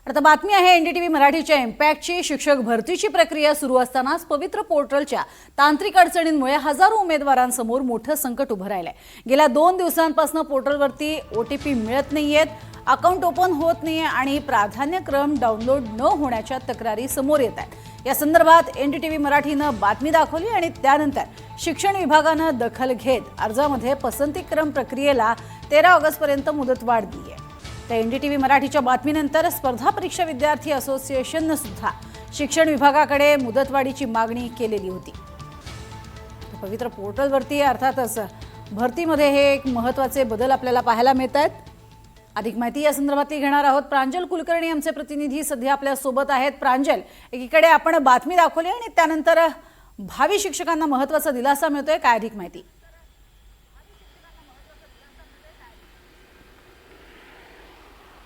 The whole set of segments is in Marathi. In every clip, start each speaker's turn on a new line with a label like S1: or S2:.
S1: आता बातमी आहे एनडीटीव्ही मराठीच्या इम्पॅक्टची। शिक्षक भरतीची प्रक्रिया सुरू असतानाच पवित्र पोर्टलच्या तांत्रिक अडचणींमुळे हजारो उमेदवारांसमोर मोठं संकट उभं राहिलंय। गेल्या 2 दिवसांपासून पोर्टलवरती ओटीपी मिळत नाहीयेत, अकाउंट ओपन होत नाहीये आणि प्राधान्यक्रम डाउनलोड न होण्याच्या तक्रारी समोर येत आहेत। या संदर्भात एनडीटीव्ही मराठीनं बातमी दाखवली आणि त्यानंतर शिक्षण विभागानं दखल घेत अर्जामध्ये पसंतीक्रम प्रक्रियेला 13 ऑगस्टपर्यंत मुदतवाढ दिली आहे। तर एनडीटीव्ही मराठीच्या बातमीनंतर स्पर्धा परीक्षा विद्यार्थी असोसिएशनने सुद्धा शिक्षण विभागाकडे मुदतवाढीची मागणी केलेली होती। पवित्र पोर्टलवरती अर्थातच भरतीमध्ये हे एक महत्त्वाचे बदल आपल्याला पाहायला मिळत आहेत। अधिक माहिती या संदर्भातली घेणार आहोत। प्रांजल कुलकर्णी आमचे प्रतिनिधी सध्या आपल्या सोबत आहेत। प्रांजल, एकीकडे आपण बातमी दाखवली आणि त्यानंतर भावी शिक्षकांना महत्त्वाचा दिलासा मिळतोय, काय अधिक माहिती?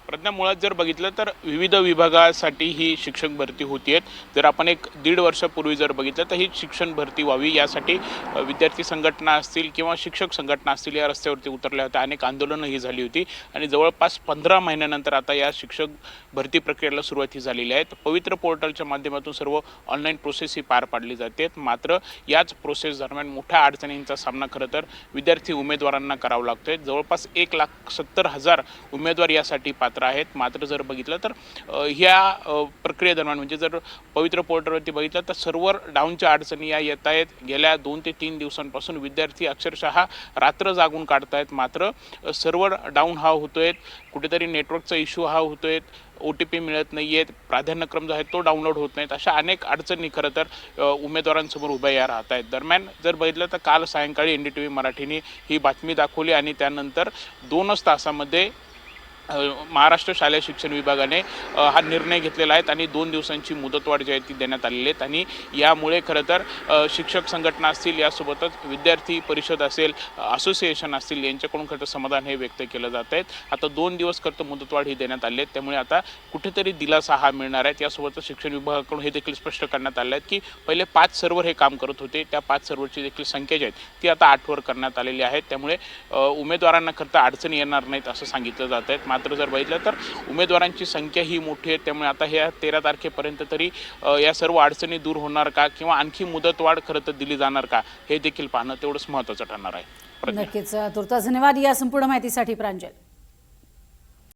S2: प्रज्ञा, मुळात जर बघितलं तर विविध विभागासाठी ही शिक्षक भरती होतीये। जर आपण 1-1.5 वर्षापूर्वी जर बघितलं तर ही शिक्षण भरती व्हावी यासाठी विद्यार्थी संघटना असतील किंवा शिक्षक संघटना असतील या रस्त्यावरती उतरल्या होत्या। अनेक आंदोलनंही झाली होती आणि जवळपास 15 महिन्यानंतर आता या शिक्षक भरती प्रक्रियेला सुरुवात झालेली आहे। पवित्र पोर्टलच्या माध्यमातून सर्व ऑनलाईन प्रोसेस ही पार पाडली जाते। मात्र याच प्रोसेस दरम्यान मोठ्या अडचणींचा सामना खरं तर विद्यार्थी उमेदवारांना करावा लागतोय। जवळपास 1,70,000 उमेदवार यासाठी पात्र आहेत। मात्र जर बघितलं तर ह्या प्रक्रियेदरम्यान म्हणजे जर पवित्र पोर्टलवरती बघितलं तर सर्व्हर डाऊनच्या अडचणी या येत आहेत। गेल्या 2 ते 3 दिवसांपासून विद्यार्थी अक्षरशः रात्र जागून काढतायत। मात्र सर्व्हर डाऊन हा होतोय, कुठेतरी नेटवर्कचा इश्यू हा होतोय, ओटीपी मिळत नाहीयेत, प्राधान्यक्रम जो आहे तो डाउनलोड होत नाहीत, अशा अनेक अडचणी खरं तर उमेदवारांसमोर उभ्या या राहत आहेत। दरम्यान जर बघितलं तर काल सायंकाळी एनडीटीव्ही मराठीने ही बातमी दाखवली आणि त्यानंतर 2च तासामध्ये महाराष्ट्र शालेय शिक्षण विभागाने हा निर्णय घेतलेला आहे आणि 2 दिवसांची मुदतवाढ जी आहे ती देण्यात आलेली आहे। आणि यामुळे खरं तर शिक्षक संघटना असतील, यासोबतच विद्यार्थी परिषद असेल, असोसिएशन असतील, यांच्याकडून खरं समाधान हे व्यक्त केलं जात आहे। आता 2 दिवस करता मुदतवाढ ही देण्यात आली आहे, त्यामुळे आता कुठेतरी दिलासा हा मिळणार आहे। यासोबतच शिक्षण विभागाकडून हे देखील स्पष्ट करण्यात आलं आहे की पहिले 5 सर्व्हर हे काम करत होते, त्या 5 सर्व्हरची देखील संख्या जी आहे ती आता 8वर करण्यात आलेली आहे। त्यामुळे उमेदवारांना खरं तर अडचणी येणार नाहीत असं सांगितलं जात आहे। मात्र जर बघितलं तर उमेदवारांची संख्या ही मोठी आहे, त्यामुळे आता ह्या 13 तारखेपर्यंत तरी या सर्व अडचणी दूर होणार का किंवा आणखी मुदतवाढ खरं तर दिली जाणार का हे देखील पाहणं तेवढंच महत्त्वाचं ठरणार आहे।
S1: नक्कीच, तुर्तास धन्यवाद या संपूर्ण माहितीसाठी प्रांजल।